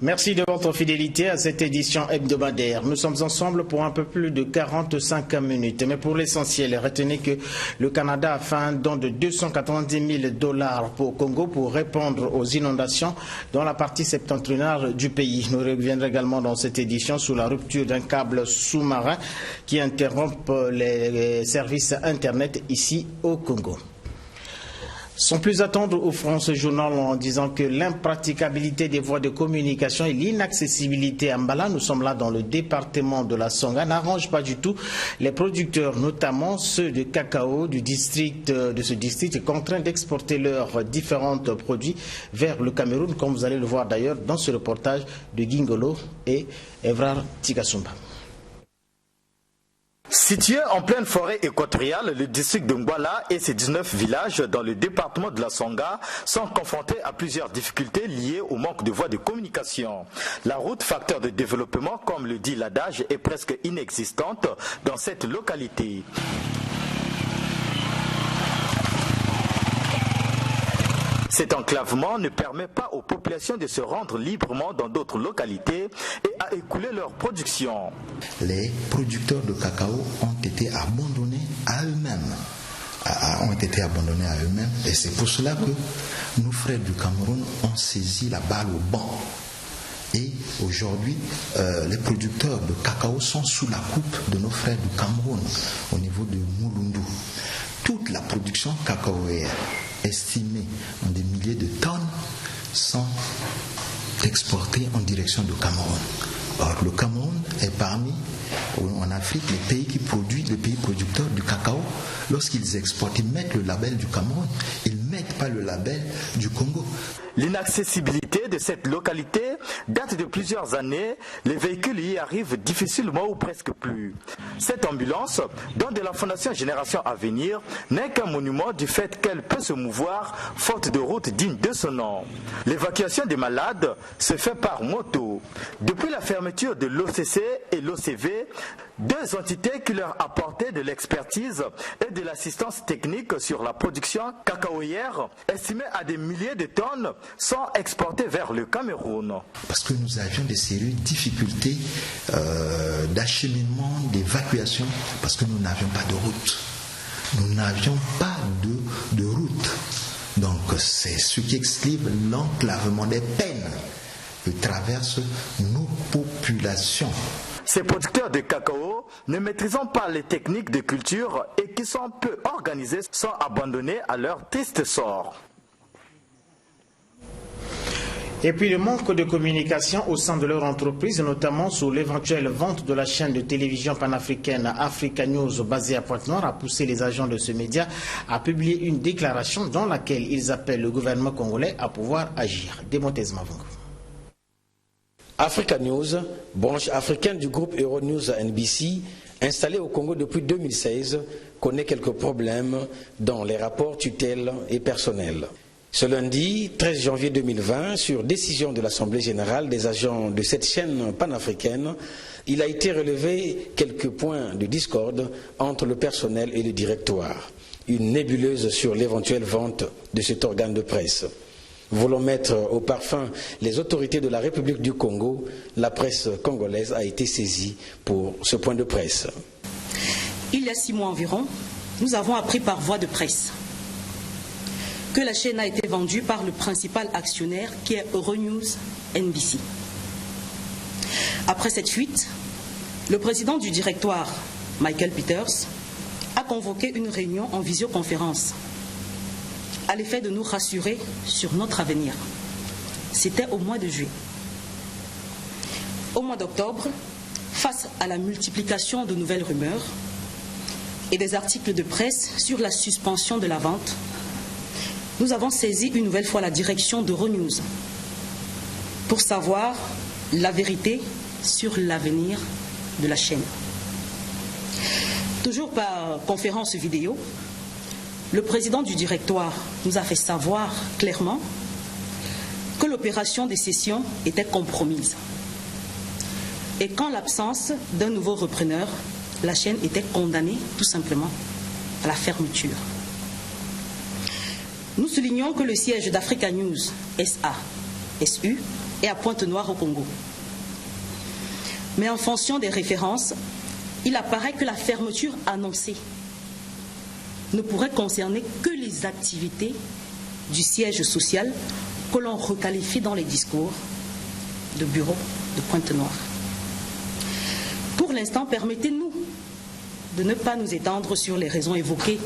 Merci de votre fidélité à cette édition hebdomadaire. Nous sommes ensemble pour un peu plus de 45 minutes. Mais pour l'essentiel, retenez que le Canada a fait un don de 290 000 $ pour Congo pour répondre aux inondations dans la partie septentrionale du pays. Nous reviendrons également dans cette édition sur la rupture d'un câble sous-marin qui interrompt les services Internet ici au Congo. Sans plus attendre au France Journal en disant que l'impraticabilité des voies de communication et l'inaccessibilité à Mbala, nous sommes là dans le département de la Songa, n'arrange pas du tout les producteurs, notamment ceux de cacao de ce district, contraints d'exporter leurs différents produits vers le Cameroun, comme vous allez le voir d'ailleurs dans ce reportage de Gingolo et Evrar Tikasumba. Situé en pleine forêt équatoriale, le district de Ngwala et ses 19 villages dans le département de la Songa sont confrontés à plusieurs difficultés liées au manque de voies de communication. La route, facteur de développement, comme le dit l'adage, est presque inexistante dans cette localité. Cet enclavement ne permet pas aux populations de se rendre librement dans d'autres localités et à écouler leur production. Les producteurs de cacao ont été abandonnés à eux-mêmes. Et c'est pour cela que nos frères du Cameroun ont saisi la balle au banc. Et aujourd'hui, les producteurs de cacao sont sous la coupe de nos frères du Cameroun au niveau de Mulundu. Toute la production cacaoère estimée en des milliers de tonnes sont exportées en direction du Cameroun. Or, le Cameroun est parmi, en Afrique, les pays producteurs du cacao. Lorsqu'ils exportent, ils mettent le label du Cameroun. Ils ne mettent pas le label du Congo. L'inaccessibilité de cette localité date de plusieurs années. Les véhicules y arrivent difficilement ou presque plus. Cette ambulance, dont de la Fondation Génération Avenir, n'est qu'un monument du fait qu'elle peut se mouvoir faute de route digne de son nom. L'évacuation des malades se fait par moto. Depuis la fermeture de l'OCC et l'OCV, deux entités qui leur apportaient de l'expertise et de l'assistance technique sur la production cacaoyère, estimée à des milliers de tonnes, sont exportées vers le Cameroun. Parce que nous avions des sérieuses difficultés d'acheminement, d'évacuation, parce que nous n'avions pas de route. Nous n'avions pas de route. Donc c'est ce qui explique l'enclavement des peines que traversent nos populations. Ces producteurs de cacao, ne maîtrisant pas les techniques de culture et qui sont peu organisés, sont abandonnés à leur triste sort. Et puis le manque de communication au sein de leur entreprise, notamment sur l'éventuelle vente de la chaîne de télévision panafricaine Africa News basée à Pointe-Noire, a poussé les agents de ce média à publier une déclaration dans laquelle ils appellent le gouvernement congolais à pouvoir agir. Démontez Mavungu. Africa News, branche africaine du groupe Euronews NBC, installée au Congo depuis 2016, connaît quelques problèmes dans les rapports tutelle et personnels. Ce lundi 13 janvier 2020, sur décision de l'Assemblée générale des agents de cette chaîne panafricaine, il a été relevé quelques points de discorde entre le personnel et le directoire. Une nébuleuse sur l'éventuelle vente de cet organe de presse. Voulant mettre au parfum les autorités de la République du Congo, la presse congolaise a été saisie pour ce point de presse. Il y a 6 mois environ, nous avons appris par voie de presse que la chaîne a été vendue par le principal actionnaire qui est Euronews NBC. Après cette fuite, le président du directoire, Michael Peters, a convoqué une réunion en visioconférence à l'effet de nous rassurer sur notre avenir. C'était au mois de juillet. Au mois d'octobre, face à la multiplication de nouvelles rumeurs et des articles de presse sur la suspension de la vente, nous avons saisi une nouvelle fois la direction d'Euronews pour savoir la vérité sur l'avenir de la chaîne. Toujours par conférence vidéo, le président du directoire nous a fait savoir clairement que l'opération des cessions était compromise et qu'en l'absence d'un nouveau repreneur, la chaîne était condamnée tout simplement à la fermeture. Nous soulignons que le siège d'Africa News SA, SU, et à Pointe-Noire au Congo. Mais en fonction des références, il apparaît que la fermeture annoncée ne pourrait concerner que les activités du siège social que l'on requalifie dans les discours de bureau de Pointe-Noire. Pour l'instant, permettez-nous de ne pas nous étendre sur les raisons évoquées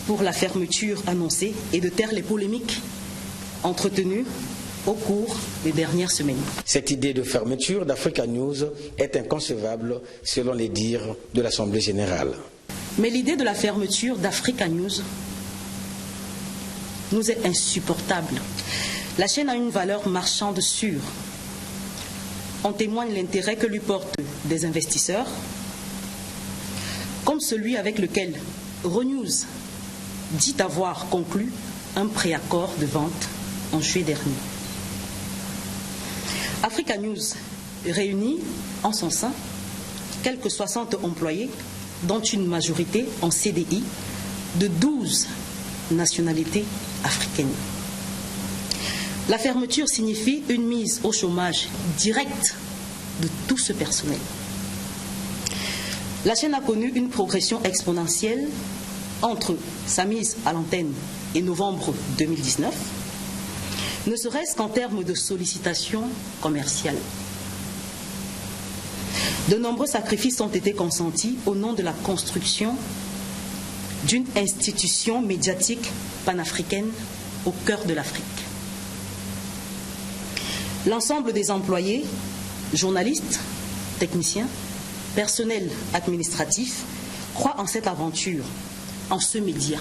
pour la fermeture annoncée et de taire les polémiques entretenues au cours des dernières semaines. Cette idée de fermeture d'Africa News est inconcevable selon les dires de l'Assemblée générale. Mais l'idée de la fermeture d'Africa News nous est insupportable. La chaîne a une valeur marchande sûre. En témoigne l'intérêt que lui portent des investisseurs, comme celui avec lequel Renews dit avoir conclu un préaccord de vente en juillet dernier. Africa News réunit en son sein quelques 60 employés, dont une majorité en CDI, de 12 nationalités africaines. La fermeture signifie une mise au chômage direct de tout ce personnel. La chaîne a connu une progression exponentielle entre sa mise à l'antenne et novembre 2019, ne serait-ce qu'en termes de sollicitations commerciales. De nombreux sacrifices ont été consentis au nom de la construction d'une institution médiatique panafricaine au cœur de l'Afrique. L'ensemble des employés, journalistes, techniciens, personnel administratif, croient en cette aventure, en ce média,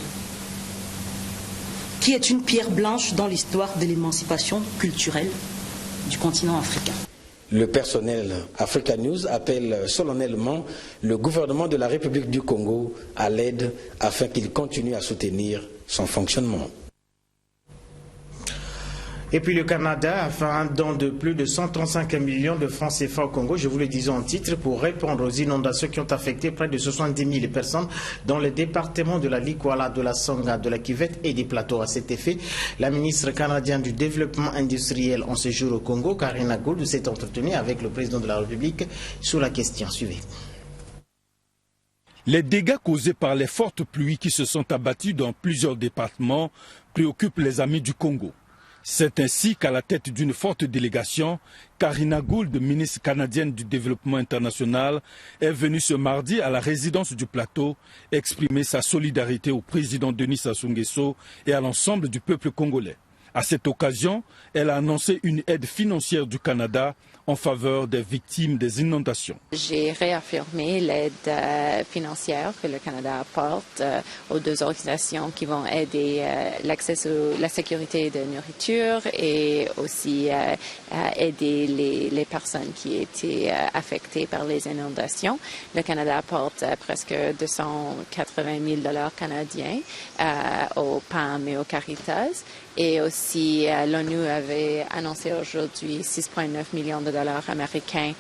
qui est une pierre blanche dans l'histoire de l'émancipation culturelle du continent africain. Le personnel Africa News appelle solennellement le gouvernement de la République du Congo à l'aide afin qu'il continue à soutenir son fonctionnement. Et puis le Canada a fait un don de plus de 135 millions de francs CFA au Congo, je vous le disais en titre, pour répondre aux inondations qui ont affecté près de 70 000 personnes dans les départements de la Likwala, de la Songa, de la Cuvette et des Plateaux. À cet effet, la ministre canadienne du Développement industriel en séjour au Congo, Karina Gould, s'est entretenue avec le président de la République sur la question. Suivez. Les dégâts causés par les fortes pluies qui se sont abattues dans plusieurs départements préoccupent les amis du Congo. C'est ainsi qu'à la tête d'une forte délégation, Karina Gould, ministre canadienne du Développement international, est venue ce mardi à la résidence du Plateau exprimer sa solidarité au président Denis Sassou Nguesso et à l'ensemble du peuple congolais. À cette occasion, elle a annoncé une aide financière du Canada en faveur des victimes des inondations. J'ai réaffirmé l'aide financière que le Canada apporte aux deux organisations qui vont aider l'accès à la sécurité de nourriture et aussi aider les personnes qui étaient affectées par les inondations. Le Canada apporte presque 280 000 $ canadiens au PAM et au Caritas. Et aussi, l'ONU avait annoncé aujourd'hui 6,9 millions de dollars américains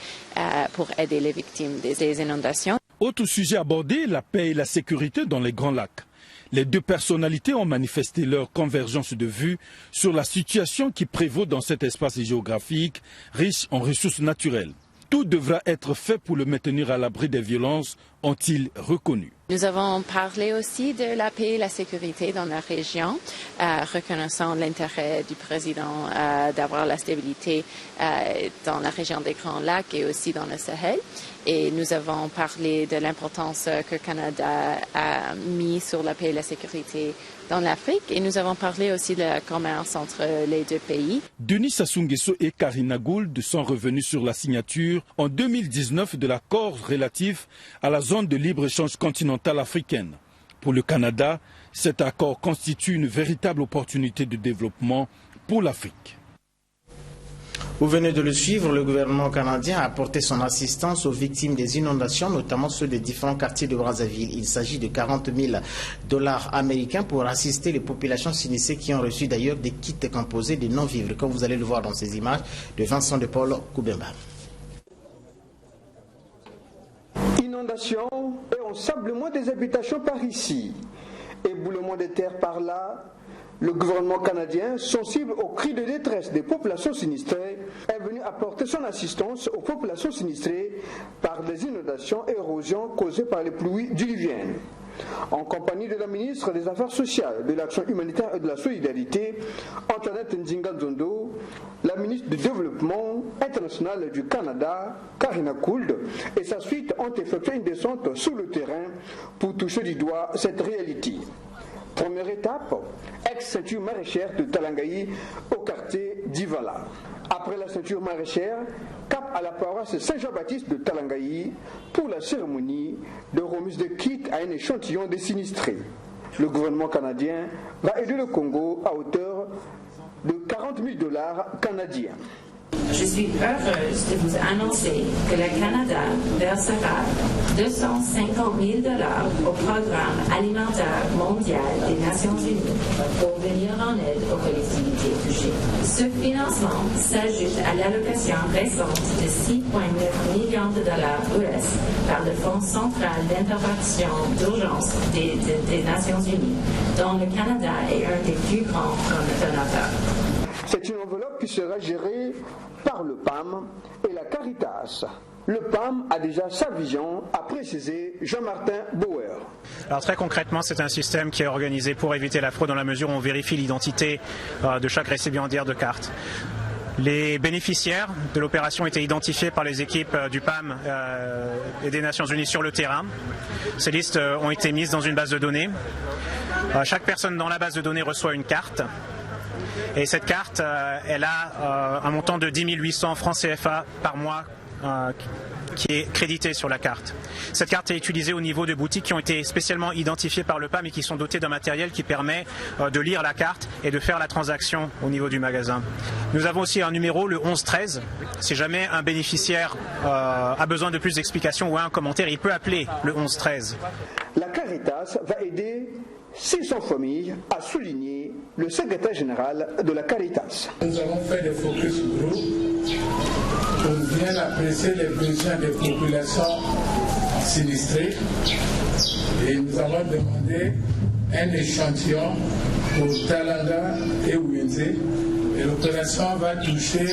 pour aider les victimes des inondations. Autre sujet abordé, la paix et la sécurité dans les Grands Lacs. Les deux personnalités ont manifesté leur convergence de vues sur la situation qui prévaut dans cet espace géographique riche en ressources naturelles. Tout devra être fait pour le maintenir à l'abri des violences, ont-ils reconnu. Nous avons parlé aussi de la paix et la sécurité dans la région, reconnaissant l'intérêt du président d'avoir la stabilité dans la région des Grands Lacs et aussi dans le Sahel. Et nous avons parlé de l'importance que le Canada a mis sur la paix et la sécurité dans l'Afrique. Et nous avons parlé aussi de la commerce entre les deux pays. Denis Sassou Nguesso et Karina Gould sont revenus sur la signature en 2019 de l'accord relatif à la zone de libre-échange continentale africaine. Pour le Canada, cet accord constitue une véritable opportunité de développement pour l'Afrique. Vous venez de le suivre, le gouvernement canadien a apporté son assistance aux victimes des inondations, notamment ceux des différents quartiers de Brazzaville. Il s'agit de 40 000 $ américains pour assister les populations sinistrées qui ont reçu d'ailleurs des kits composés de non-vivres, comme vous allez le voir dans ces images de Vincent de Paul Koubemba. Inondations et ensablement des habitations par ici. éboulement des terres par là, le gouvernement canadien, sensible aux cris de détresse des populations sinistrées, est venu apporter son assistance aux populations sinistrées par des inondations et érosions causées par les pluies diluviennes. En compagnie de la ministre des Affaires sociales, de l'Action humanitaire et de la solidarité, Antoinette Nzinga-Nzondo, la ministre du Développement international du Canada, Karina Gould, et sa suite ont effectué une descente sur le terrain pour toucher du doigt cette réalité. Première étape, ex-ceinture maraîchère de Talangaï au quartier d'Ivala. Après la ceinture maraîchère, cap à la paroisse Saint-Jean-Baptiste de Talangaï pour la cérémonie de remise de kits à un échantillon des sinistrés. Le gouvernement canadien va aider le Congo à hauteur de 40 000 $ canadiens. Je suis heureuse de vous annoncer que le Canada versera 250 000 $ au Programme alimentaire mondial des Nations Unies pour venir en aide aux collectivités touchées. Ce financement s'ajoute à l'allocation récente de 6,9 millions de $ US par le Fonds central d'intervention d'urgence des Nations Unies, dont le Canada est un des plus grands donateurs. C'est une enveloppe qui sera gérée par le PAM et la Caritas. Le PAM a déjà sa vision, a précisé Jean-Martin Bauer. Alors très concrètement, c'est un système qui est organisé pour éviter la fraude dans la mesure où on vérifie l'identité de chaque récipiendaire de carte. Les bénéficiaires de l'opération étaient identifiés par les équipes du PAM et des Nations Unies sur le terrain. Ces listes ont été mises dans une base de données. Chaque personne dans la base de données reçoit une carte. Et cette carte, elle a un montant de 10 800 francs CFA par mois qui est crédité sur la carte. Cette carte est utilisée au niveau de boutiques qui ont été spécialement identifiées par le PAM et qui sont dotées d'un matériel qui permet de lire la carte et de faire la transaction au niveau du magasin. Nous avons aussi un numéro, le 1113. Si jamais un bénéficiaire a besoin de plus d'explications ou a un commentaire, il peut appeler le 1113. La Caritas va aider 600 familles, a souligné le secrétaire général de la Caritas. Nous avons fait des focus group pour bien apprécier les besoins des populations sinistrées et nous avons demandé un échantillon pour Talanga et Ouenze. Et l'opération va toucher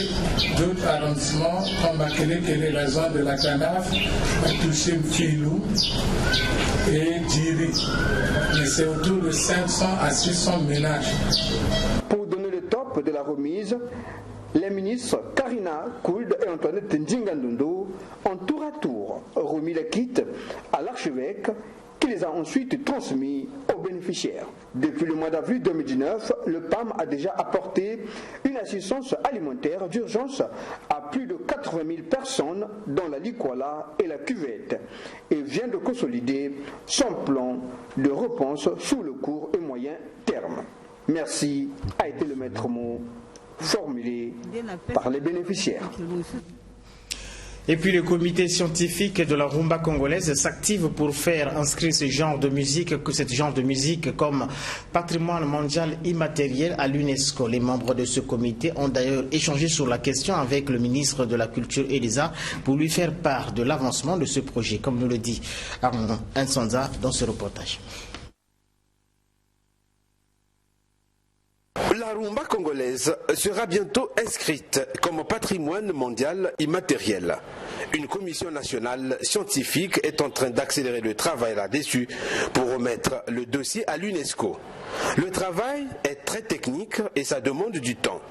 d'autres arrondissements comme Makelekele, la zone de la Canaf, va toucher Mfilou et Djiri. Mais c'est autour de 500 à 600 ménages. Pour donner le top de la remise, les ministres Karina Gould et Antoinette Nzinga-Nzondo ont tour à tour remis les kits à l'archevêque qui les a ensuite transmis aux bénéficiaires. Depuis le mois d'avril 2019, le PAM a déjà apporté une assistance alimentaire d'urgence à plus de 80 000 personnes dans la Likwala et la Cuvette et vient de consolider son plan de réponse sur le court et moyen terme. Merci a été le maître mot formulé par les bénéficiaires. Et puis le comité scientifique de la rumba congolaise s'active pour faire inscrire ce genre de musique comme patrimoine mondial immatériel à l'UNESCO. Les membres de ce comité ont d'ailleurs échangé sur la question avec le ministre de la Culture et des Arts pour lui faire part de l'avancement de ce projet, comme nous le dit Arnaud Nsanza dans ce reportage. La rumba congolaise sera bientôt inscrite comme patrimoine mondial immatériel. Une commission nationale scientifique est en train d'accélérer le travail là-dessus pour remettre le dossier à l'UNESCO. Le travail est très technique et ça demande du temps.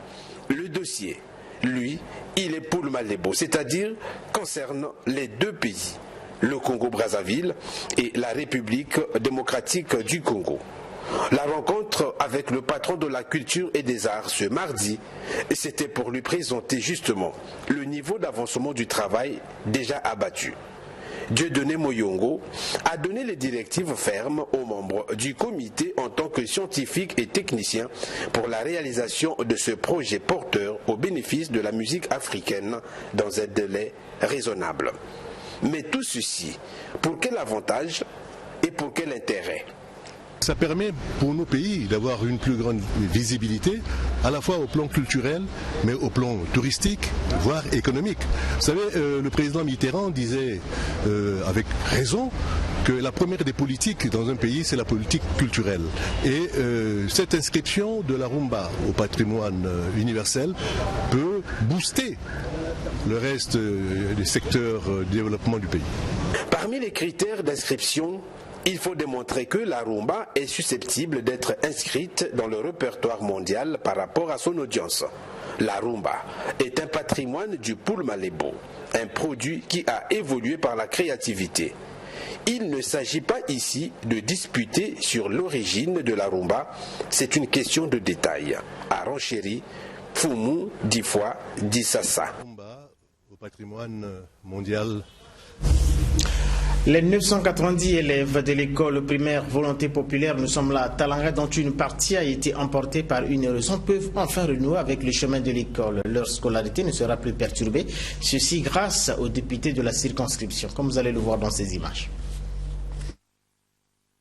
Le dossier, lui, il est pour le Malébo, c'est-à-dire concerne les deux pays, le Congo-Brazzaville et la République démocratique du Congo. La rencontre avec le patron de la culture et des arts ce mardi, c'était pour lui présenter justement le niveau d'avancement du travail déjà abattu. Dieudonné Moyongo a donné les directives fermes aux membres du comité en tant que scientifiques et techniciens pour la réalisation de ce projet porteur au bénéfice de la musique africaine dans un délai raisonnable. Mais tout ceci, pour quel avantage et pour quel intérêt ? Ça permet pour nos pays d'avoir une plus grande visibilité, à la fois au plan culturel, mais au plan touristique, voire économique. Vous savez, le président Mitterrand disait, avec raison, que la première des politiques dans un pays, c'est la politique culturelle. Et cette inscription de la rumba au patrimoine universel peut booster le reste des secteurs de développement du pays. Parmi les critères d'inscription, il faut démontrer que la rumba est susceptible d'être inscrite dans le répertoire mondial par rapport à son audience. La rumba est un patrimoine du Pulmalebo, un produit qui a évolué par la créativité. Il ne s'agit pas ici de disputer sur l'origine de la rumba, c'est une question de détail. A renchéri, Fumu, Difwa, Dissassa. Au patrimoine mondial. Les 990 élèves de l'école primaire Volonté Populaire, nous sommes là à Talanga, dont une partie a été emportée par une raison, peuvent enfin renouer avec le chemin de l'école. Leur scolarité ne sera plus perturbée, ceci grâce aux députés de la circonscription, comme vous allez le voir dans ces images.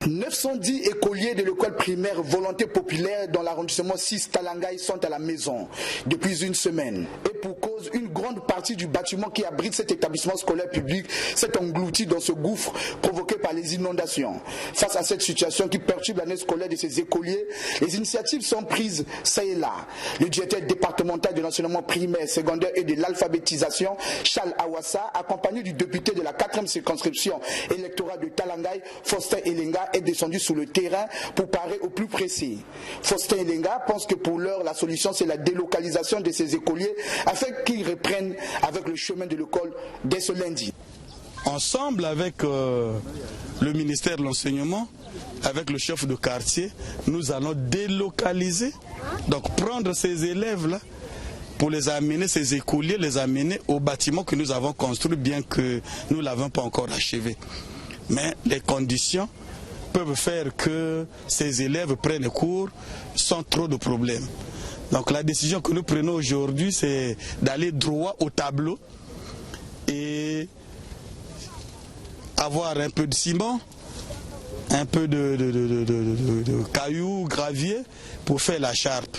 910 écoliers de l'école primaire Volonté Populaire dans l'arrondissement 6 Talangaï sont à la maison depuis une semaine. Et pour cause, une grande partie du bâtiment qui abrite cet établissement scolaire public s'est englouti dans ce gouffre provoqué par les inondations. Face à cette situation qui perturbe l'année scolaire de ces écoliers, les initiatives sont prises ça et là. Le directeur départemental de l'enseignement primaire, secondaire et de l'alphabétisation, Charles Awassa, accompagné du député de la 4e circonscription électorale de Talangaï, Faustin Elenga, est descendu sur le terrain pour parer au plus pressé. Faustin Elenga pense que pour l'heure, la solution c'est la délocalisation de ces écoliers afin qu'ils reprennent avec le chemin de l'école dès ce lundi. Ensemble avec le ministère de l'enseignement, avec le chef de quartier, nous allons délocaliser, donc prendre ces élèves-là pour les amener, ces écoliers, les amener au bâtiment que nous avons construit, bien que nous ne l'avons pas encore achevé. Mais les conditions peuvent faire que ces élèves prennent cours sans trop de problèmes. Donc la décision que nous prenons aujourd'hui, c'est d'aller droit au tableau et avoir un peu de ciment, un peu de cailloux, gravier pour faire la charpe.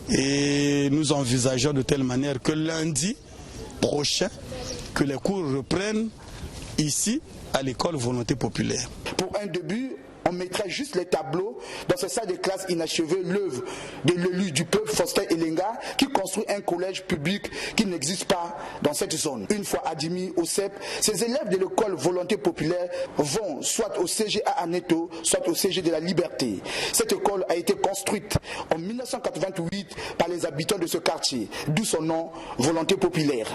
Et nous envisageons de telle manière que lundi prochain, que les cours reprennent ici à l'école Volonté Populaire. Pour un début, on mettrait juste les tableaux dans ce salle de classe inachevé, l'œuvre de l'élu du peuple Faustin Elenga, qui construit un collège public qui n'existe pas dans cette zone. Une fois admis au CEP, ces élèves de l'école Volonté Populaire vont soit au CGA Aneto, soit au CG de la Liberté. Cette école a été construite en 1988 par les habitants de ce quartier, d'où son nom Volonté Populaire.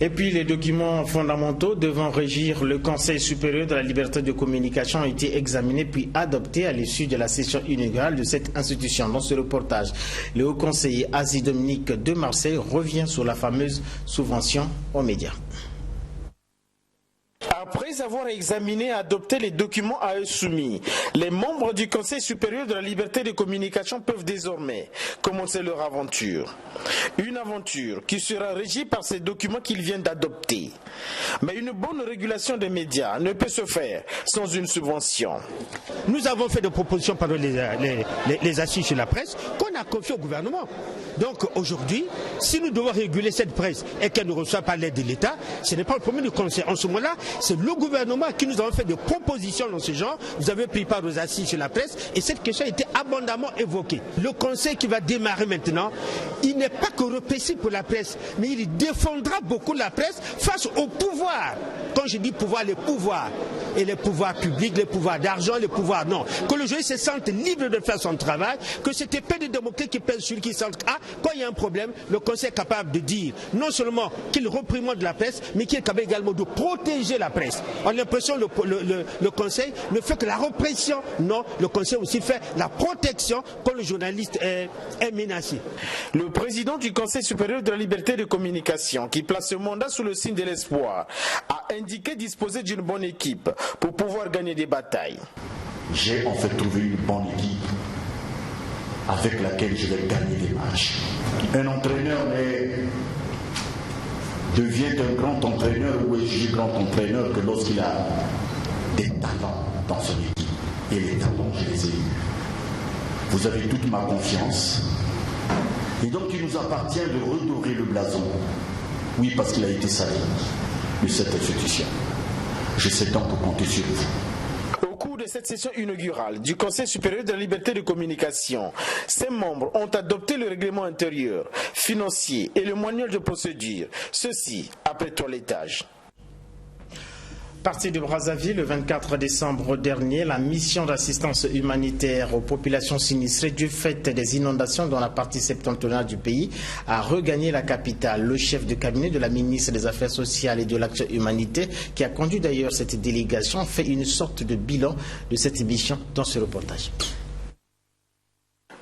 Et puis les documents fondamentaux devant régir le Conseil supérieur de la liberté de communication ont été examinés puis adoptés à l'issue de la session inaugurale de cette institution. Dans ce reportage, le haut conseiller Asie Dominique de Marseille revient sur la fameuse subvention aux médias. Après avoir examiné et adopté les documents à eux soumis, les membres du Conseil supérieur de la liberté de communication peuvent désormais commencer leur aventure. Une aventure qui sera régie par ces documents qu'ils viennent d'adopter. Mais une bonne régulation des médias ne peut se faire sans une subvention. Nous avons fait des propositions pendant les assises sur la presse qu'on a confiées au gouvernement. Donc aujourd'hui, si nous devons réguler cette presse et qu'elle ne reçoit pas l'aide de l'État, ce n'est pas le problème du Conseil. En ce moment-là, c'est le gouvernement qui nous a fait des propositions dans ce genre. Vous avez pris part aux assises sur la presse et cette question a été abondamment évoquée. Le Conseil qui va démarrer maintenant, il n'est pas que répressif pour la presse, mais il défendra beaucoup la presse face au pouvoir. Quand je dis pouvoir, les pouvoirs. Et les pouvoirs publics, les pouvoirs d'argent, les pouvoirs non. Que le journaliste se sente libre de faire son travail, que cette épée de Damoclès qui pèse sur lui, qui sente quand il y a un problème, le Conseil est capable de dire non seulement qu'il réprimande la presse, mais qu'il est capable également de protéger la presse. On a l'impression que le Conseil ne fait que la répression. Non, le Conseil aussi fait la protection quand le journaliste est menacé. Le président du Conseil supérieur de la liberté de communication, qui place ce mandat sous le signe de l'espoir, a indiqué disposer d'une bonne équipe pour pouvoir gagner des batailles. J'ai en fait trouvé une bonne équipe avec laquelle je vais gagner des matchs. Un entraîneur devient un grand entraîneur ou est grand entraîneur que lorsqu'il a des talents dans son équipe. Et les talents, je les ai eus. Vous avez toute ma confiance. Et donc il nous appartient de redorer le blason. Oui, parce qu'il a été sali. de cette institution. Je sais donc compter sur vous. Au cours de cette session inaugurale du Conseil supérieur de la liberté de communication, ses membres ont adopté le règlement intérieur, financier et le manuel de procédure, ceci après toilettage. Parti de Brazzaville, le 24 décembre dernier, la mission d'assistance humanitaire aux populations sinistrées du fait des inondations dans la partie septentrionale du pays a regagné la capitale. Le chef de cabinet de la ministre des Affaires sociales et de l'Action humanitaire, qui a conduit d'ailleurs cette délégation, fait une sorte de bilan de cette mission dans ce reportage.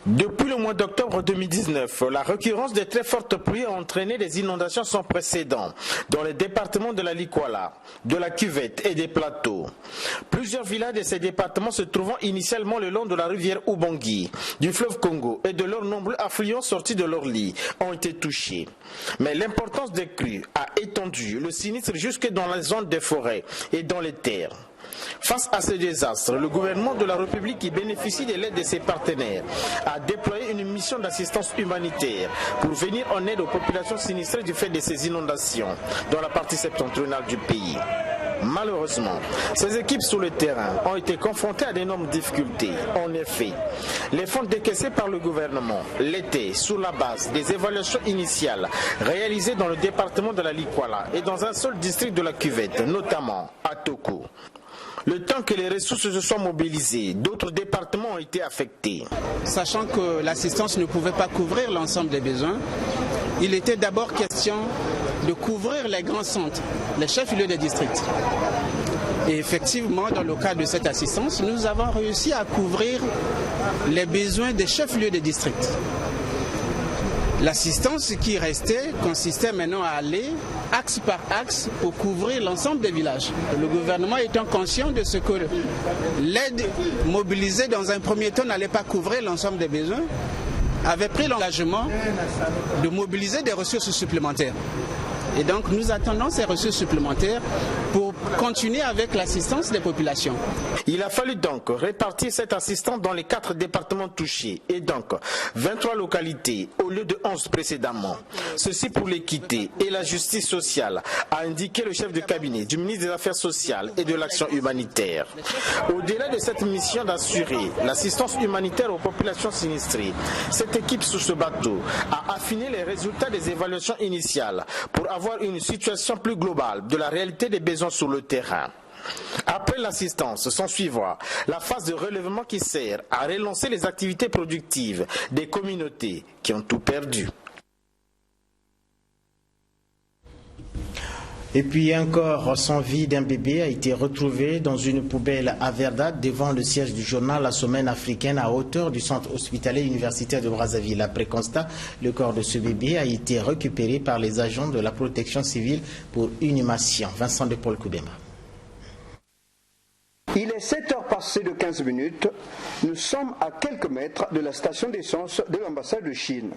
Depuis le mois d'octobre 2019, la récurrence des très fortes pluies a entraîné des inondations sans précédent dans les départements de la Likwala, de la Cuvette et des Plateaux. Plusieurs villages de ces départements se trouvant initialement le long de la rivière Ubangi, du fleuve Congo et de leurs nombreux affluents sortis de leur lit ont été touchés. Mais l'importance des crues a étendu le sinistre jusque dans les zones des forêts et dans les terres. Face à ce désastre, le gouvernement de la République, qui bénéficie de l'aide de ses partenaires, a déployé une mission d'assistance humanitaire pour venir en aide aux populations sinistrées du fait de ces inondations dans la partie septentrionale du pays. Malheureusement, ces équipes sur le terrain ont été confrontées à d'énormes difficultés. En effet, les fonds décaissés par le gouvernement l'étaient sur la base des évaluations initiales réalisées dans le département de la Likwala et dans un seul district de la Cuvette, notamment à Toko. Le temps que les ressources se soient mobilisées, d'autres départements ont été affectés. Sachant que l'assistance ne pouvait pas couvrir l'ensemble des besoins, il était d'abord question de couvrir les grands centres, les chefs-lieux des districts. Et effectivement, dans le cadre de cette assistance, nous avons réussi à couvrir les besoins des chefs-lieux des districts. L'assistance qui restait consistait maintenant à aller axe par axe pour couvrir l'ensemble des villages. Le gouvernement étant conscient de ce que l'aide mobilisée dans un premier temps n'allait pas couvrir l'ensemble des besoins, avait pris l'engagement de mobiliser des ressources supplémentaires. Et donc nous attendons ces ressources supplémentaires pour continuer avec l'assistance des populations. Il a fallu donc répartir cette assistance dans les 4 départements touchés et donc 23 localités au lieu de 11 précédemment. Ceci pour l'équité et la justice sociale, a indiqué le chef de cabinet du ministre des Affaires sociales et de l'Action humanitaire. Au-delà de cette mission d'assurer l'assistance humanitaire aux populations sinistrées, cette équipe sur ce bateau a affiné les résultats des évaluations initiales pour avoir une situation plus globale de la réalité des besoins sur le terrain. Après l'assistance, s'ensuivra la phase de relèvement qui sert à relancer les activités productives des communautés qui ont tout perdu. Et puis un corps sans vie d'un bébé a été retrouvé dans une poubelle à Verdad devant le siège du journal La Semaine africaine à hauteur du centre hospitalier universitaire de Brazzaville. Après constat, le corps de ce bébé a été récupéré par les agents de la protection civile pour inhumation. Vincent de Paul Koubema. Il est 7h passées de 15 minutes. Nous sommes à quelques mètres de la station d'essence de l'ambassade de Chine.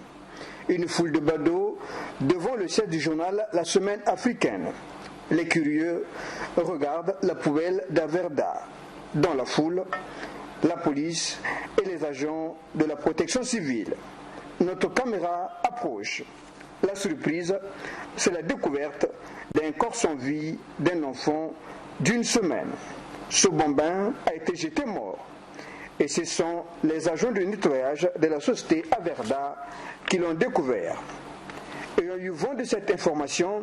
Une foule de badauds devant le siège du journal La Semaine africaine. Les curieux regardent la poubelle d'Averda. Dans la foule, la police et les agents de la protection civile. Notre caméra approche. La surprise, c'est la découverte d'un corps sans vie d'un enfant d'1 semaine. Ce bambin a été jeté mort. Et ce sont les agents de nettoyage de la société Averda qui l'ont découvert. Ayant eu vent de cette information,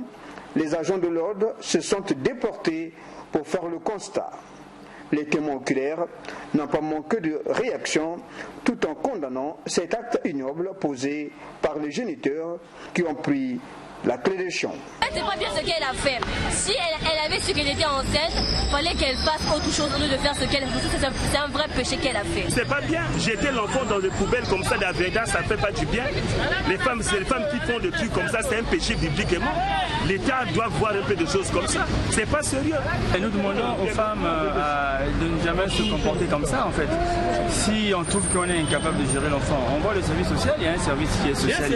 les agents de l'ordre se sont déportés pour faire le constat. Les témoins oculaires n'ont pas manqué de réaction tout en condamnant cet acte ignoble posé par les géniteurs qui ont pris la clé des champs. C'est pas bien ce qu'elle a fait. Si elle avait su qu'elle était enceinte, il fallait qu'elle fasse autre chose au lieu de faire ce qu'elle a fait. C'est un vrai péché qu'elle a fait. C'est pas bien. Jeter l'enfant dans des poubelles comme ça d'Averda, ça fait pas du bien. Les femmes, c'est les femmes qui font des trucs comme ça, c'est un péché bibliquement. L'État doit voir un peu de choses comme ça. C'est pas sérieux. Et nous demandons aux femmes de ne jamais se comporter comme ça en fait. Si on trouve qu'on est incapable de gérer l'enfant, on voit le service social, il y a un service qui est social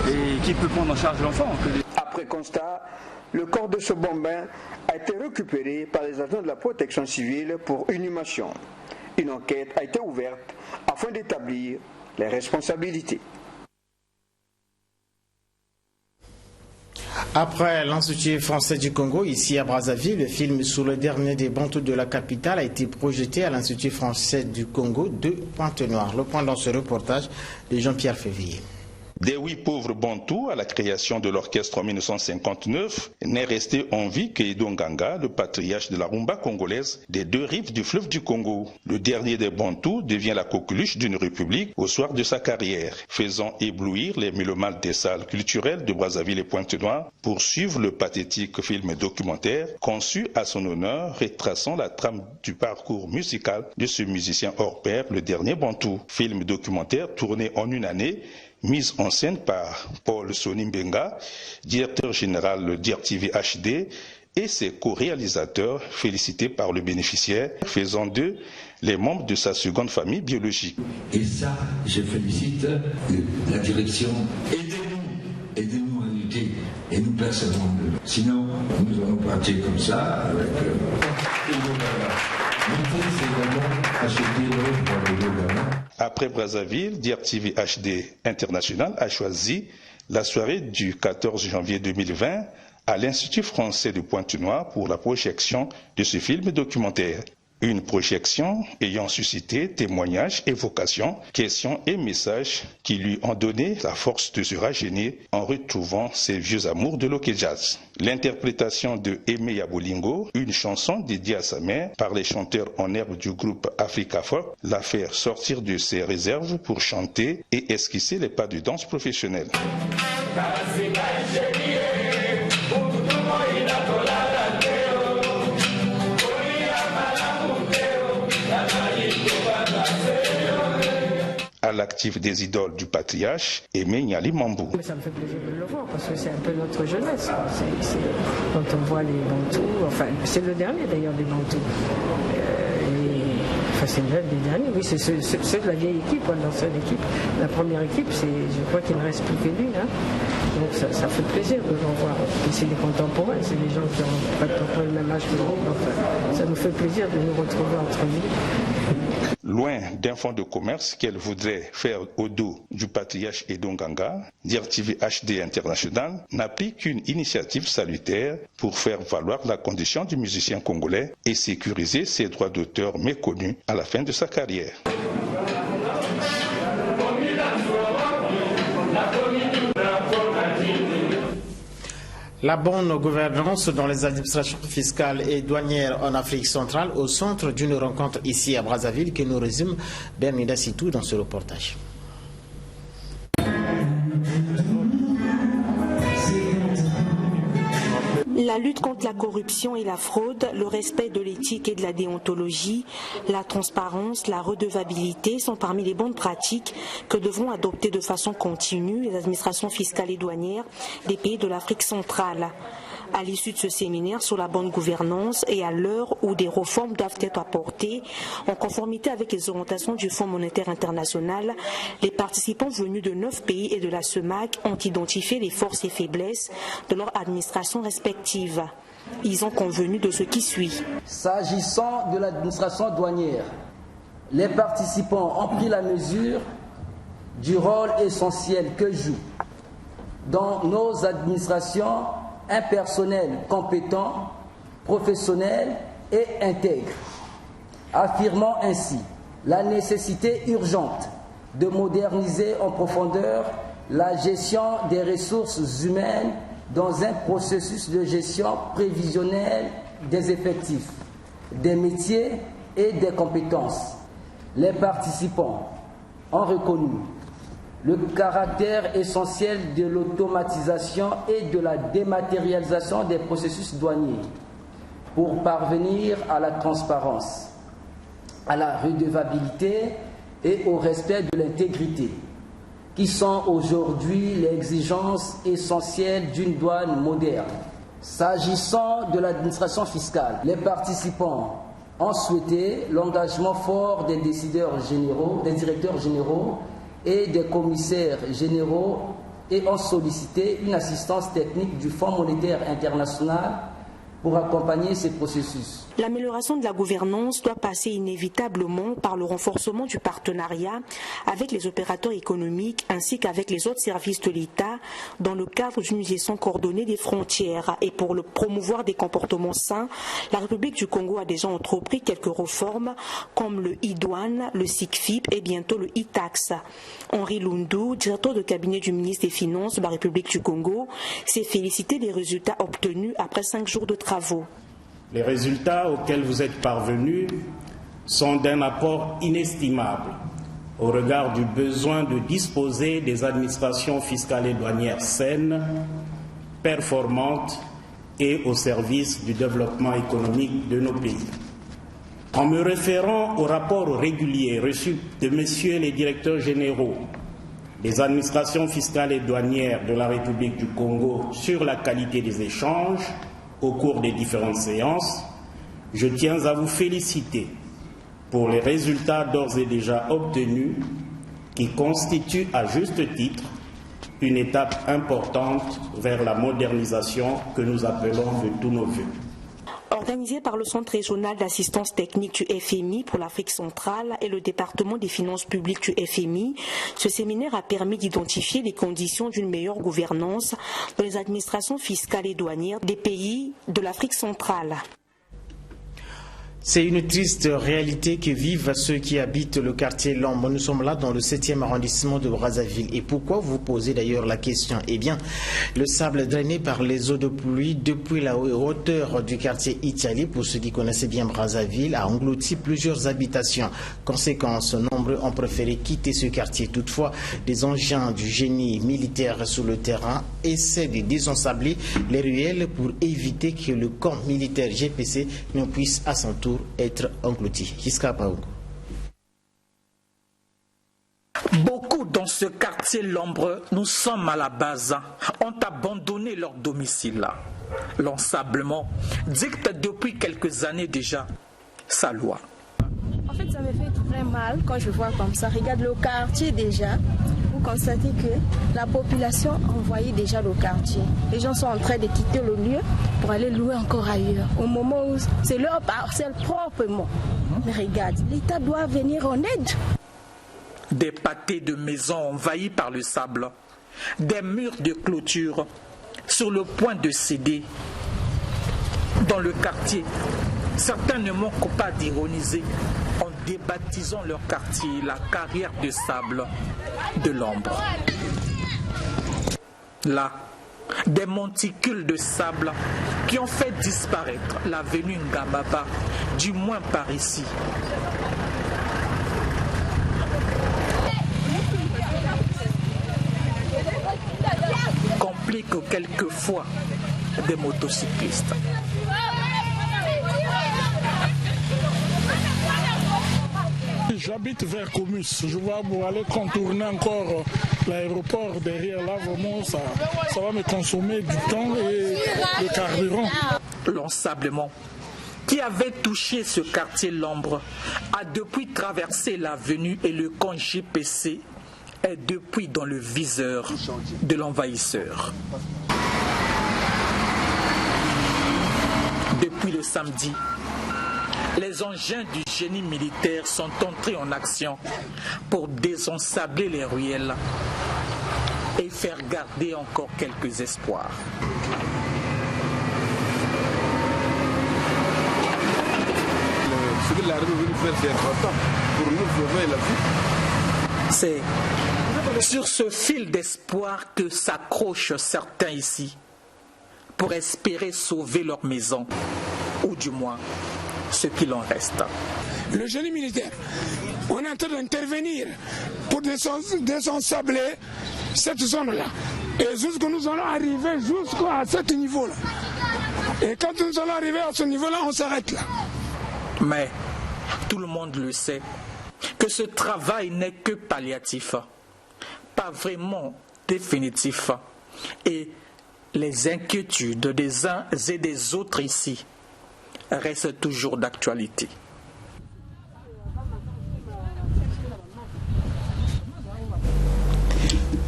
et qui peut prendre en charge l'enfant. Après constat, le corps de ce bambin a été récupéré par les agents de la protection civile pour inhumation. Une enquête a été ouverte afin d'établir les responsabilités. Après l'Institut français du Congo, ici à Brazzaville, le film Sous le dernier des Bantous de la capitale a été projeté à l'Institut français du Congo de Pointe-Noire. Le point dans ce reportage de Jean-Pierre Février. Des 8 pauvres Bantous à la création de l'orchestre en 1959 n'est resté en vie qu'Edo Nganga, le patriarche de la rumba congolaise des 2 rives du fleuve du Congo. Le dernier des Bantous devient la coqueluche d'une république au soir de sa carrière, faisant éblouir les mélomanes des salles culturelles de Brazzaville et Pointe-Noire pour suivre le pathétique film documentaire conçu à son honneur, retraçant la trame du parcours musical de ce musicien hors pair, le dernier Bantou. Film documentaire tourné en une année, mise en scène par Paul Sonimbenga, directeur général de DIRTV HD, et ses co-réalisateurs félicités par le bénéficiaire, faisant d'eux les membres de sa seconde famille biologique. Et ça, je félicite la direction. Aidez-nous à lutter et nous persévérons. Sinon, nous allons partir comme ça avec... Après Brazzaville, DIRTV HD International a choisi la soirée du 14 janvier 2020 à l'Institut français de Pointe-Noire pour la projection de ce film documentaire. Une projection ayant suscité témoignages, évocations, questions et messages qui lui ont donné la force de se rajeunir en retrouvant ses vieux amours de l'Ok Jazz. L'interprétation de Aimé Yabolingo, une chanson dédiée à sa mère par les chanteurs en herbe du groupe Africa Folk, l'a fait sortir de ses réserves pour chanter et esquisser les pas de danse professionnels. À l'actif des idoles du patriarche, Aimé Niali Mambou. Ça me fait plaisir de le voir parce que c'est un peu notre jeunesse. Quand on voit les Bantous, enfin c'est le dernier d'ailleurs des Bantous. C'est le des derniers, oui, c'est ceux de la vieille équipe, l'ancienne équipe. La première équipe, je crois qu'il ne reste plus que lui. Hein. Donc ça fait plaisir de le voir. Et c'est des contemporains, c'est des gens qui ont pas tout le même âge que nous. Enfin, ça nous fait plaisir de nous retrouver entre nous. Loin d'un fonds de commerce qu'elle voudrait faire au dos du patriarche Edo Nganga, DIRTV HD International n'a pris qu'une initiative salutaire pour faire valoir la condition du musicien congolais et sécuriser ses droits d'auteur méconnus à la fin de sa carrière. La bonne gouvernance dans les administrations fiscales et douanières en Afrique centrale au centre d'une rencontre ici à Brazzaville que nous résume Bernida Sitou dans ce reportage. La lutte contre la corruption et la fraude, le respect de l'éthique et de la déontologie, la transparence, la redevabilité sont parmi les bonnes pratiques que devront adopter de façon continue les administrations fiscales et douanières des pays de l'Afrique centrale. À l'issue de ce séminaire sur la bonne gouvernance et à l'heure où des réformes doivent être apportées en conformité avec les orientations du Fonds monétaire international, les participants venus de 9 pays et de la CEMAC ont identifié les forces et faiblesses de leurs administrations respectives. Ils ont convenu de ce qui suit. S'agissant de l'administration douanière, les participants ont pris la mesure du rôle essentiel que joue dans nos administrations un personnel compétent, professionnel et intègre, affirmant ainsi la nécessité urgente de moderniser en profondeur la gestion des ressources humaines dans un processus de gestion prévisionnelle des effectifs, des métiers et des compétences. Les participants ont reconnu le caractère essentiel de l'automatisation et de la dématérialisation des processus douaniers pour parvenir à la transparence, à la redevabilité et au respect de l'intégrité, qui sont aujourd'hui les exigences essentielles d'une douane moderne. S'agissant de l'administration fiscale, les participants ont souhaité l'engagement fort des décideurs généraux, des directeurs généraux et des commissaires généraux et ont sollicité une assistance technique du Fonds monétaire international pour accompagner ces processus. L'amélioration de la gouvernance doit passer inévitablement par le renforcement du partenariat avec les opérateurs économiques ainsi qu'avec les autres services de l'État dans le cadre d'une gestion coordonnée des frontières. Et pour le promouvoir des comportements sains, la République du Congo a déjà entrepris quelques réformes comme le e-douane, le SICFIP et bientôt le e-tax. Henri Lundu, directeur de cabinet du ministre des Finances de la République du Congo, s'est félicité des résultats obtenus après 5 jours de travaux. Les résultats auxquels vous êtes parvenus sont d'un apport inestimable au regard du besoin de disposer des administrations fiscales et douanières saines, performantes et au service du développement économique de nos pays. En me référant aux rapports réguliers reçus de messieurs les directeurs généraux des administrations fiscales et douanières de la République du Congo sur la qualité des échanges au cours des différentes séances, je tiens à vous féliciter pour les résultats d'ores et déjà obtenus qui constituent à juste titre une étape importante vers la modernisation que nous appelons de tous nos vœux. Organisé par le Centre régional d'assistance technique du FMI pour l'Afrique centrale et le département des finances publiques du FMI, ce séminaire a permis d'identifier les conditions d'une meilleure gouvernance dans les administrations fiscales et douanières des pays de l'Afrique centrale. C'est une triste réalité que vivent ceux qui habitent le quartier Lombo. Nous sommes là dans le 7e arrondissement de Brazzaville. Et pourquoi vous posez d'ailleurs la question? Eh bien, le sable drainé par les eaux de pluie depuis la hauteur du quartier Itiali, pour ceux qui connaissaient bien Brazzaville, a englouti plusieurs habitations. Conséquence, nombreux ont préféré quitter ce quartier. Toutefois, des engins du génie militaire sur le terrain essaient de désensabler les ruelles pour éviter que le camp militaire GPC ne puisse à son tour être englouti. Jusqu'à Paou. Beaucoup dans ce quartier Lombre, nous sommes à la base, ont abandonné leur domicile. L'ensablement dicte depuis quelques années déjà sa loi. En fait, ça me fait très mal quand je vois comme ça. Regarde le quartier déjà. Vous constatez que la population a envahi déjà le quartier. Les gens sont en train de quitter le lieu pour aller louer encore ailleurs. Au moment où c'est leur parcelle proprement. Mais regarde, l'État doit venir en aide. Des pâtés de maisons envahis par le sable. Des murs de clôture sur le point de céder. Dans le quartier, certains ne manquent pas d'ironiser en débaptisant leur quartier la carrière de sable de l'ombre. Là, des monticules de sable qui ont fait disparaître l'avenue Ngamaba, du moins par ici. Complique quelquefois des motocyclistes. J'habite vers Comus. Je vois pour aller contourner encore l'aéroport derrière là, vraiment ça va me consommer du temps et le carburant. L'ensablement qui avait touché ce quartier Lombre a depuis traversé l'avenue et le camp GPC est depuis dans le viseur de l'envahisseur. Depuis le samedi, les engins du génie militaire sont entrés en action pour désensabler les ruelles et faire garder encore quelques espoirs. Ce que l'armée veut faire, c'est important pour nous sauver la vie. C'est sur ce fil d'espoir que s'accrochent certains ici pour espérer sauver leur maison, ou du moins ce qu'il en reste. Le génie militaire, on est en train d'intervenir pour désensabler cette zone-là. Et jusque nous allons arriver jusqu'à ce niveau-là. Et quand nous allons arriver à ce niveau-là, on s'arrête là. Mais tout le monde le sait, que ce travail n'est que palliatif, pas vraiment définitif. Et les inquiétudes des uns et des autres ici restent toujours d'actualité.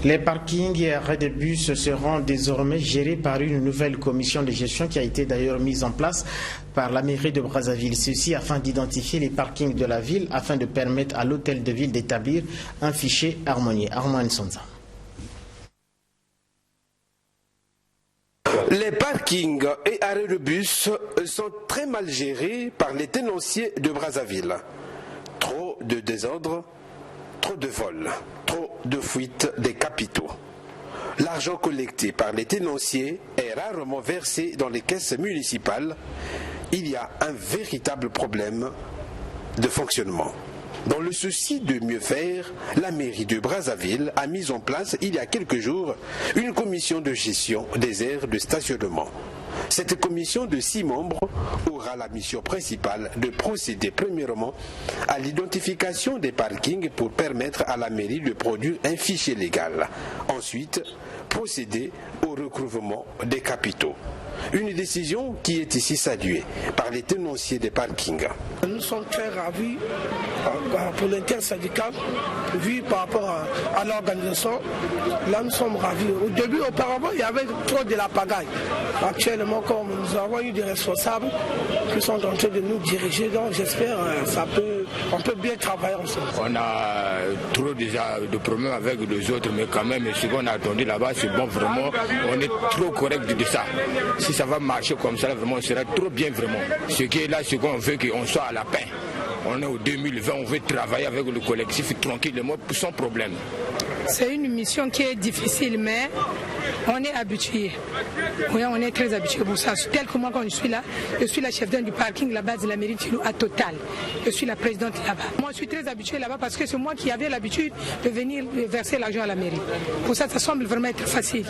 Les parkings et arrêts de bus seront désormais gérés par une nouvelle commission de gestion qui a été d'ailleurs mise en place par la mairie de Brazzaville. Ceci afin d'identifier les parkings de la ville afin de permettre à l'hôtel de ville d'établir un fichier harmonieux. Armand Sonza. Les parkings et arrêts de bus sont très mal gérés par les tenanciers de Brazzaville. Trop de désordre, trop de vols, trop de fuites des capitaux. L'argent collecté par les tenanciers est rarement versé dans les caisses municipales. Il y a un véritable problème de fonctionnement. Dans le souci de mieux faire, la mairie de Brazzaville a mis en place il y a quelques jours une commission de gestion des aires de stationnement. Cette commission de 6 membres aura la mission principale de procéder premièrement à l'identification des parkings pour permettre à la mairie de produire un fichier légal. Ensuite, procéder au recouvrement des capitaux. Une décision qui est ici saluée par les tenanciers des parkings. Nous sommes très ravis pour l'intersyndical, vu par rapport à l'organisation. Là, nous sommes ravis. Au début, auparavant, il y avait trop de la pagaille. Actuellement, comme nous avons eu des responsables qui sont en train de nous diriger, donc j'espère qu'on peut bien travailler ensemble. On a trop déjà de problèmes avec les autres, mais quand même, ce qu'on a attendu là-bas, c'est bon, vraiment, on est trop correct de ça. Si ça va marcher comme ça, vraiment, on sera trop bien, vraiment. Ce qui est là, c'est qu'on veut qu'on soit à la paix. On est au 2020, on veut travailler avec le collectif tranquillement, sans problème. C'est une mission qui est difficile, mais on est habitué. Oui, on est très habitué pour ça. Tel que moi, quand je suis là, je suis la chef du parking là-bas de la mairie de Chilou à Total. Je suis la présidente là-bas. Moi, je suis très habitué là-bas parce que c'est moi qui avais l'habitude de venir verser l'argent à la mairie. Pour ça, ça semble vraiment être facile.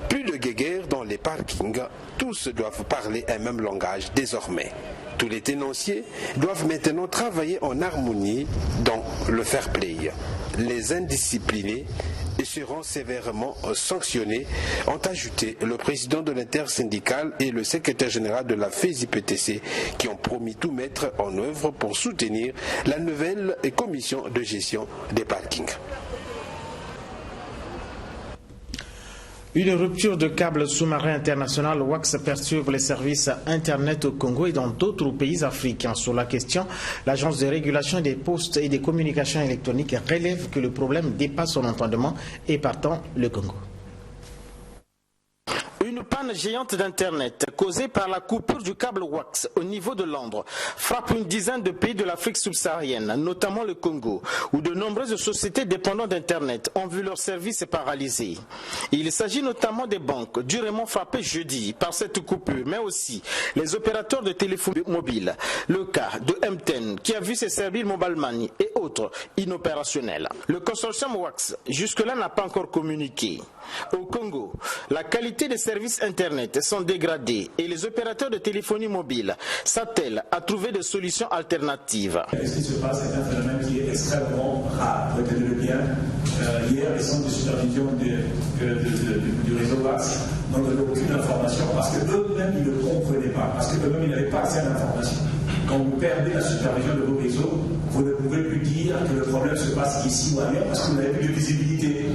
Plus de guéguerre dans les parkings, tous doivent parler un même langage désormais. Tous les tenanciers doivent maintenant travailler en harmonie dans le fair play. Les indisciplinés seront sévèrement sanctionnés, ont ajouté le président de l'intersyndicale et le secrétaire général de la FESI-PTC qui ont promis tout mettre en œuvre pour soutenir la nouvelle commission de gestion des parkings. Une rupture de câble sous-marin international WAX perturbe les services Internet au Congo et dans d'autres pays africains. Sur la question, l'Agence de régulation des postes et des communications électroniques relève que le problème dépasse son entendement et partant le Congo. Une panne géante d'Internet causée par la coupure du câble WAX au niveau de Londres frappe une dizaine de pays de l'Afrique subsaharienne, notamment le Congo, où de nombreuses sociétés dépendantes d'Internet ont vu leurs services paralysés. Il s'agit notamment des banques durement frappées jeudi par cette coupure, mais aussi les opérateurs de téléphonie mobile, le cas de MTN qui a vu ses services Mobile Money et autres inopérationnels. Le consortium WAX jusque-là n'a pas encore communiqué. Au Congo, la qualité des services Internet sont dégradés et les opérateurs de téléphonie mobile s'attellent à trouver des solutions alternatives. Ce qui se passe est un phénomène qui est extrêmement rare. Retenez-le bien. Hier, les centres de supervision du réseau WAX n'ont donné aucune information parce qu'eux-mêmes ils ne comprenaient pas, parce qu'eux-mêmes ils n'avaient pas accès à l'information. Quand vous perdez la supervision de vos réseaux, vous ne pouvez plus dire que le problème se passe ici ou ailleurs parce que vous n'avez plus de visibilité.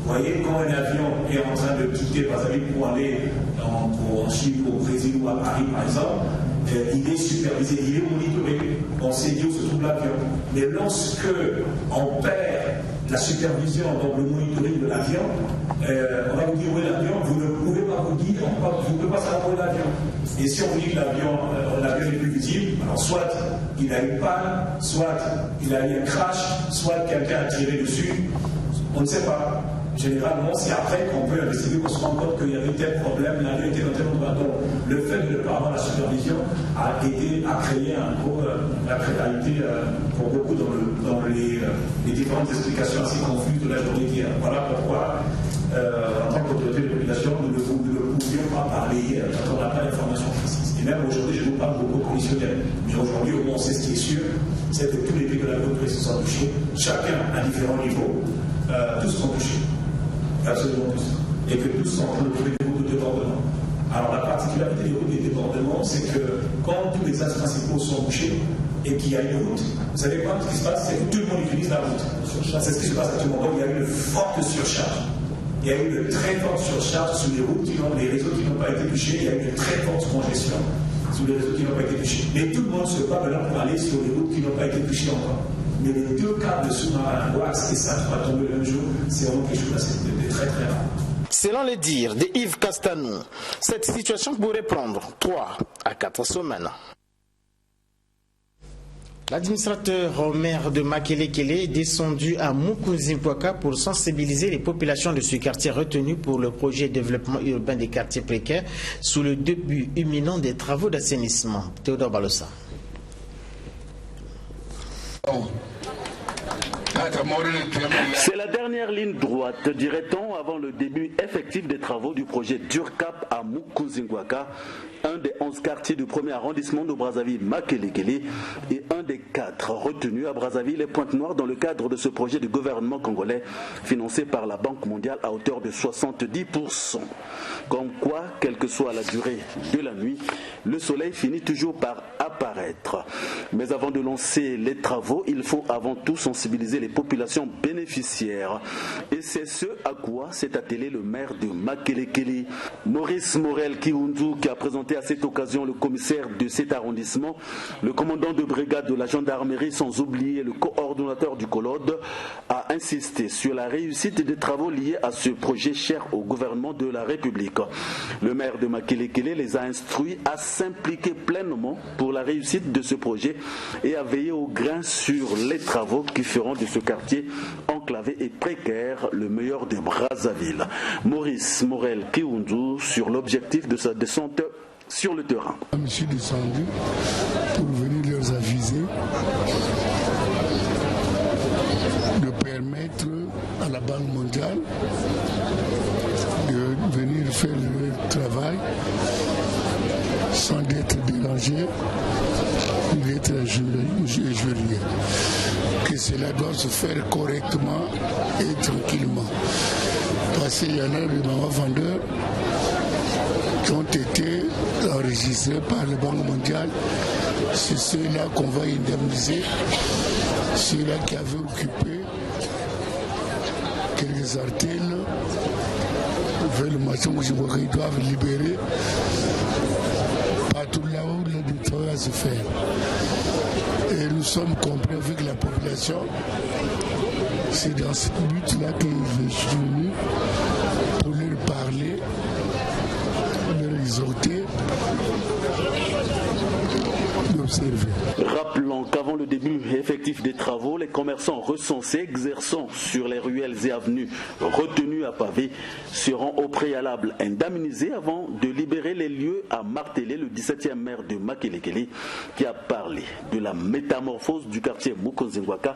Vous voyez, quand un avion est en train de quitter Brazzaville pour aller en Chine, au Brésil ou à Paris par exemple, il est supervisé, il est monitoré, on sait dire où se trouve l'avion. Mais lorsque on perd la supervision, donc le monitoring de l'avion, on va vous dire où est l'avion, vous ne pouvez pas vous dire, vous ne pouvez pas savoir où est l'avion. Et si on vous dit que l'avion n'est plus visible, alors soit il a une panne, soit il a eu un crash, soit quelqu'un a tiré dessus, on ne sait pas. Généralement, c'est après qu'on peut investiguer, qu'on se rend compte qu'il y avait tel problème, l'avion était dans tel endroit. Donc, le fait de ne pas avoir la supervision a créé la précarité pour beaucoup dans les différentes explications assez confuses de la journée d'hier. Voilà pourquoi, en tant qu'autorité de population, nous ne pouvions pas parler quand on n'a pas d'informations précises. Et même aujourd'hui, je vous parle beaucoup de commissionnaires. Mais aujourd'hui, au moins, on sait ce qui est sûr, c'est que tous les pays de la côte se sont touchés, chacun à différents niveaux, tous sont touchés. Absolument tous. Et que tous sont en train de trouver des routes de débordement. Alors la particularité des routes de débordement, c'est que quand tous les axes principaux sont bouchés et qu'il y a une route, vous savez quoi, ce qui se passe, c'est que tout le monde utilise la route. C'est ce qui se passe actuellement. Donc il y a une forte surcharge. il y a eu une très forte surcharge sur les routes, les réseaux qui n'ont pas été touchés, il y a eu une très forte congestion sur les réseaux qui n'ont pas été touchés. Mais tout le monde se bat maintenant pour aller sur les routes qui n'ont pas été touchées encore. Mais les deux cas de sous-marins wax et ça va tomber le même jour, c'est vraiment quelque chose de très très rare. Selon les dires de Yves Castanou, cette situation pourrait prendre 3 à 4 semaines. L'administrateur maire de Makelekele est descendu à Mukunzimpwaka pour sensibiliser les populations de ce quartier retenu pour le projet de développement urbain des quartiers précaires sous le début imminent des travaux d'assainissement. Théodore Balossa. C'est la dernière ligne droite, dirait-on, avant le début effectif des travaux du projet Durcap à Mukunzimpwaka, un des 11 quartiers du premier arrondissement de Brazzaville-Makelekele et un des 4 retenus à Brazzaville et Pointe-Noire dans le cadre de ce projet du gouvernement congolais financé par la Banque mondiale à hauteur de 70%. Comme quoi, quelle que soit la durée de la nuit, le soleil finit toujours par apparaître. Mais avant de lancer les travaux, il faut avant tout sensibiliser les populations bénéficiaires. Et c'est ce à quoi s'est attelé le maire de Makelekele, Maurice Morel Kiundu, qui a présenté à cette occasion le commissaire de cet arrondissement, le commandant de brigade de la gendarmerie, sans oublier le coordonnateur du COLOD, a insisté sur la réussite des travaux liés à ce projet cher au gouvernement de la République. Le maire de Makelekele les a instruits à s'impliquer pleinement pour la réussite de ce projet et à veiller au grain sur les travaux qui feront de ce quartier enclavé et précaire le meilleur de Brazzaville. Maurice Morel Kiundu sur l'objectif de sa descente sur le terrain. Je suis descendu pour venir leur aviser de permettre à la Banque mondiale de venir faire le travail sans être dérangé, d'être injurié. Que cela doit se faire correctement et tranquillement. Parce qu'il y en a des mamans vendeurs qui ont été enregistrés par la Banque mondiale. C'est ceux-là qu'on va indemniser, ceux-là qui avaient occupé quelques artères vers le matin où je vois qu'ils doivent libérer partout là où le travail va se faire. Et nous sommes compris avec la population. C'est dans ce but-là que je suis venu pour leur parler, leur exhorter, d'observer. Rappelons qu'avant le début effectif des travaux, les commerçants recensés exerçant sur les ruelles et avenues retenues à pavé seront au préalable indemnisés avant de libérer les lieux, a martelé le 17e maire de Makelekele qui a parlé de la métamorphose du quartier Mukunzimpwaka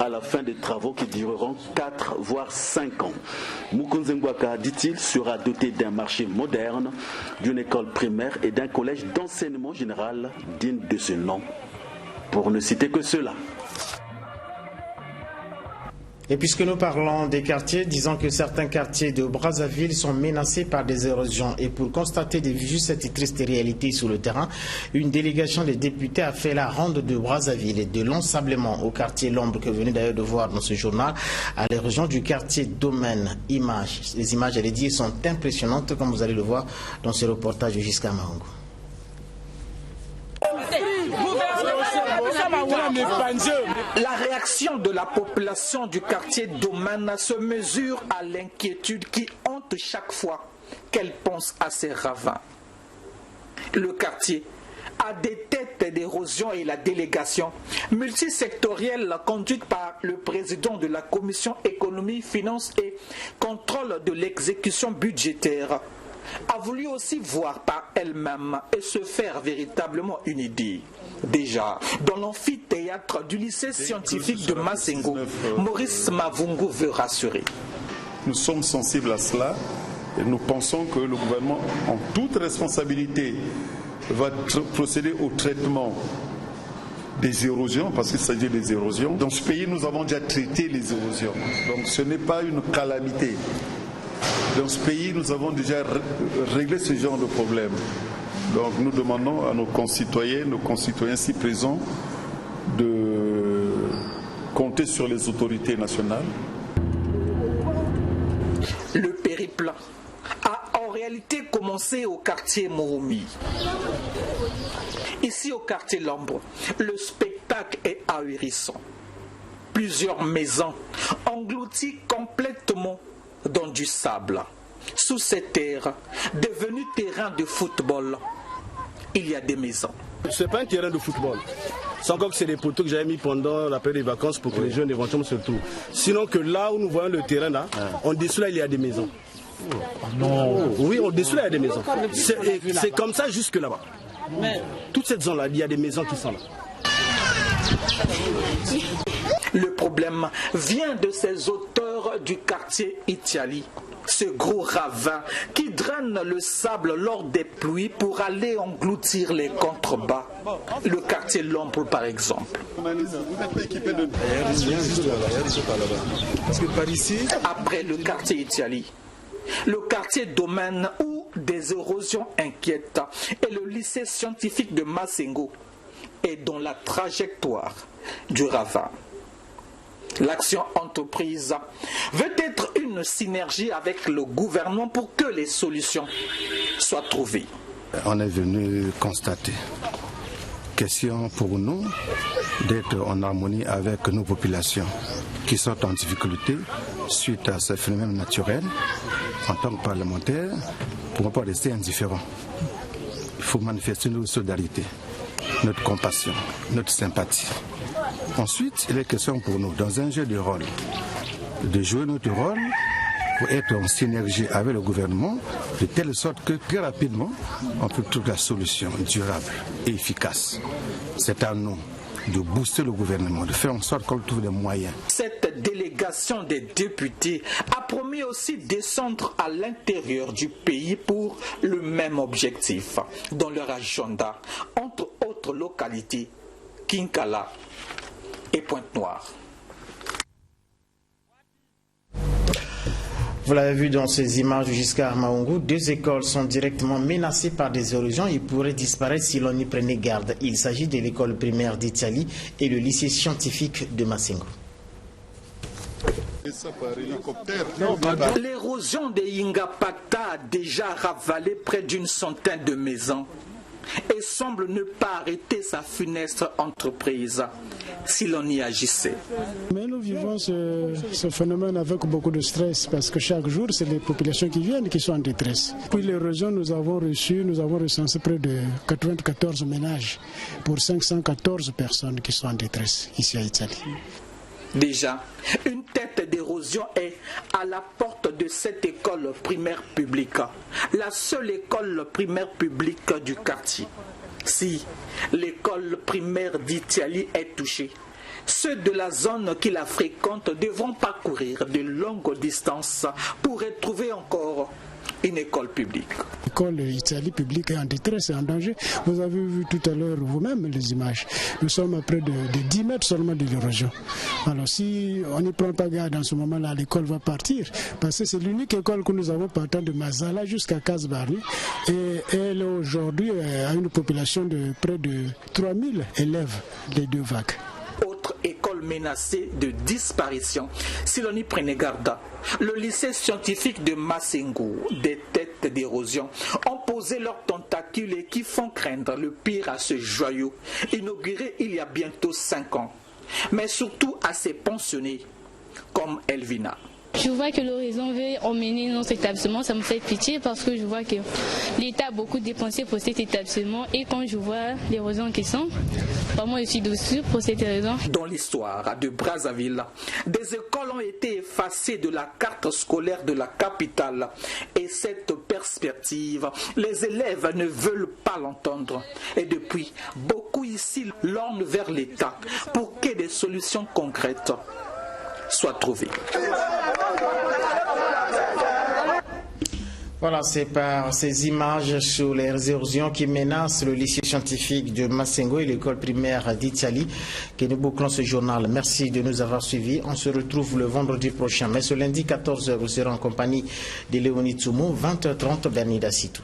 à la fin des travaux qui dureront 4 voire 5 ans. Mukunzimpwaka, dit-il, sera doté d'un marché moderne, d'une école primaire et d'un collège d'enseignement général digne de ce nom, pour ne citer que cela. Et puisque nous parlons des quartiers, disons que certains quartiers de Brazzaville sont menacés par des érosions. Et pour constater de visu cette triste réalité sur le terrain, une délégation des députés a fait la ronde de Brazzaville et de l'ensablement au quartier L'Ombre, que vous venez d'ailleurs de voir dans ce journal, à la région du quartier Domaine. Les images, elles dit, sont impressionnantes, comme vous allez le voir dans ce reportage de Giscard Mahongo. La réaction de la population du quartier Domaine se mesure à l'inquiétude qui hante chaque fois qu'elle pense à ces ravins. Le quartier a des têtes d'érosion et la délégation multisectorielle conduite par le président de la commission économie, finances et contrôle de l'exécution budgétaire a voulu aussi voir par elle-même et se faire véritablement une idée. Déjà, dans l'amphithéâtre du lycée scientifique de Massengo, Maurice Mavungu veut rassurer. Nous sommes sensibles à cela et nous pensons que le gouvernement, en toute responsabilité, va procéder au traitement des érosions, parce qu'il s'agit des érosions. Dans ce pays, nous avons déjà traité les érosions. Donc ce n'est pas une calamité. Dans ce pays, nous avons déjà réglé ce genre de problème. Donc nous demandons à nos concitoyens si présents, de compter sur les autorités nationales. Le périple a en réalité commencé au quartier Moroumi. Ici au quartier Lambre, le spectacle est ahurissant. Plusieurs maisons englouties complètement dans du sable. Sous cette terre, devenue terrain de football, il y a des maisons. Ce n'est pas un terrain de football. Sans encore que c'est des poteaux que j'avais mis pendant la période des vacances pour que les jeunes éventuellement se retrouvent. Sinon que là où nous voyons le terrain, là, en dessous là, il y a des maisons. Non. Oui, en dessous là, il y a des maisons. C'est comme ça jusque là-bas. Toute cette zone-là, il y a des maisons qui sont là. Le problème vient de ces auteurs du quartier Itiali. Ce gros ravin qui draine le sable lors des pluies pour aller engloutir les contrebas. Le quartier Lambre par exemple. Après le quartier Itiali, le quartier Domaine où des érosions inquiètent et le lycée scientifique de Massengo est dans la trajectoire du ravin. L'action entreprise veut être une synergie avec le gouvernement pour que les solutions soient trouvées. On est venu constater. Question pour nous d'être en harmonie avec nos populations qui sont en difficulté suite à ce phénomène naturel. En tant que parlementaire, pour ne pas rester indifférent, il faut manifester notre solidarité, notre compassion, notre sympathie. Ensuite, il est question pour nous, dans un jeu de rôle, de jouer notre rôle pour être en synergie avec le gouvernement, de telle sorte que très rapidement, on peut trouver la solution durable et efficace. C'est à nous de booster le gouvernement, de faire en sorte qu'on trouve les moyens. Cette délégation des députés a promis aussi de descendre à l'intérieur du pays pour le même objectif, dans leur agenda, entre autres localités, Kinkala et Pointe-Noire. Vous l'avez vu dans ces images de Giscard Maungou, 2 écoles sont directement menacées par des érosions et pourraient disparaître si l'on y prenait garde. Il s'agit de l'école primaire d'Itiali et le lycée scientifique de Massengo. L'érosion de Yingapata a déjà ravalé près d'une centaine de maisons et semble ne pas arrêter sa funeste entreprise si l'on y agissait. Mais nous vivons ce phénomène avec beaucoup de stress parce que chaque jour, c'est les populations qui viennent qui sont en détresse. Puis l'érosion, nous avons recensé près de 94 ménages pour 514 personnes qui sont en détresse ici à Italie. Déjà, une tête d'érosion est à la porte de cette école primaire publique, la seule école primaire publique du quartier. Si l'école primaire d'Itiali est touchée, ceux de la zone qui la fréquentent devront parcourir de longues distances pour retrouver encore une école publique. L'école Italie publique est en détresse et en danger. Vous avez vu tout à l'heure vous-même les images. Nous sommes à près de 10 mètres seulement de l'érosion. Alors si on ne prend pas garde en ce moment-là, l'école va partir. Parce que c'est l'unique école que nous avons partant de Mazala jusqu'à Kasbarni. Et elle aujourd'hui a une population de près de 3000 élèves, les 2 vagues. Autre école menacée de disparition, si l'on y prenait garde, le lycée scientifique de Massengo, des têtes d'érosion, ont posé leurs tentacules et qui font craindre le pire à ce joyau, inauguré il y a bientôt 5 ans, mais surtout à ces pensionnés comme Elvina. Je vois que l'horizon veut emmener notre établissement, ça me fait pitié parce que je vois que l'État a beaucoup dépensé pour cet établissement et quand je vois l'érosion qui sont, vraiment je suis dessus pour cette raison. Dans l'histoire de Brazzaville, des écoles ont été effacées de la carte scolaire de la capitale et cette perspective, les élèves ne veulent pas l'entendre. Et depuis, beaucoup ici lorgnent vers l'État pour que des solutions concrètes soient trouvées. Voilà, c'est par ces images sur les érosions qui menacent le lycée scientifique de Massengo et l'école primaire d'Itiali que nous bouclons ce journal. Merci de nous avoir suivis. On se retrouve le vendredi prochain. Mais ce lundi 14h, vous serez en compagnie de Léonie Tsoumou, 20h30, Bernida Sitou.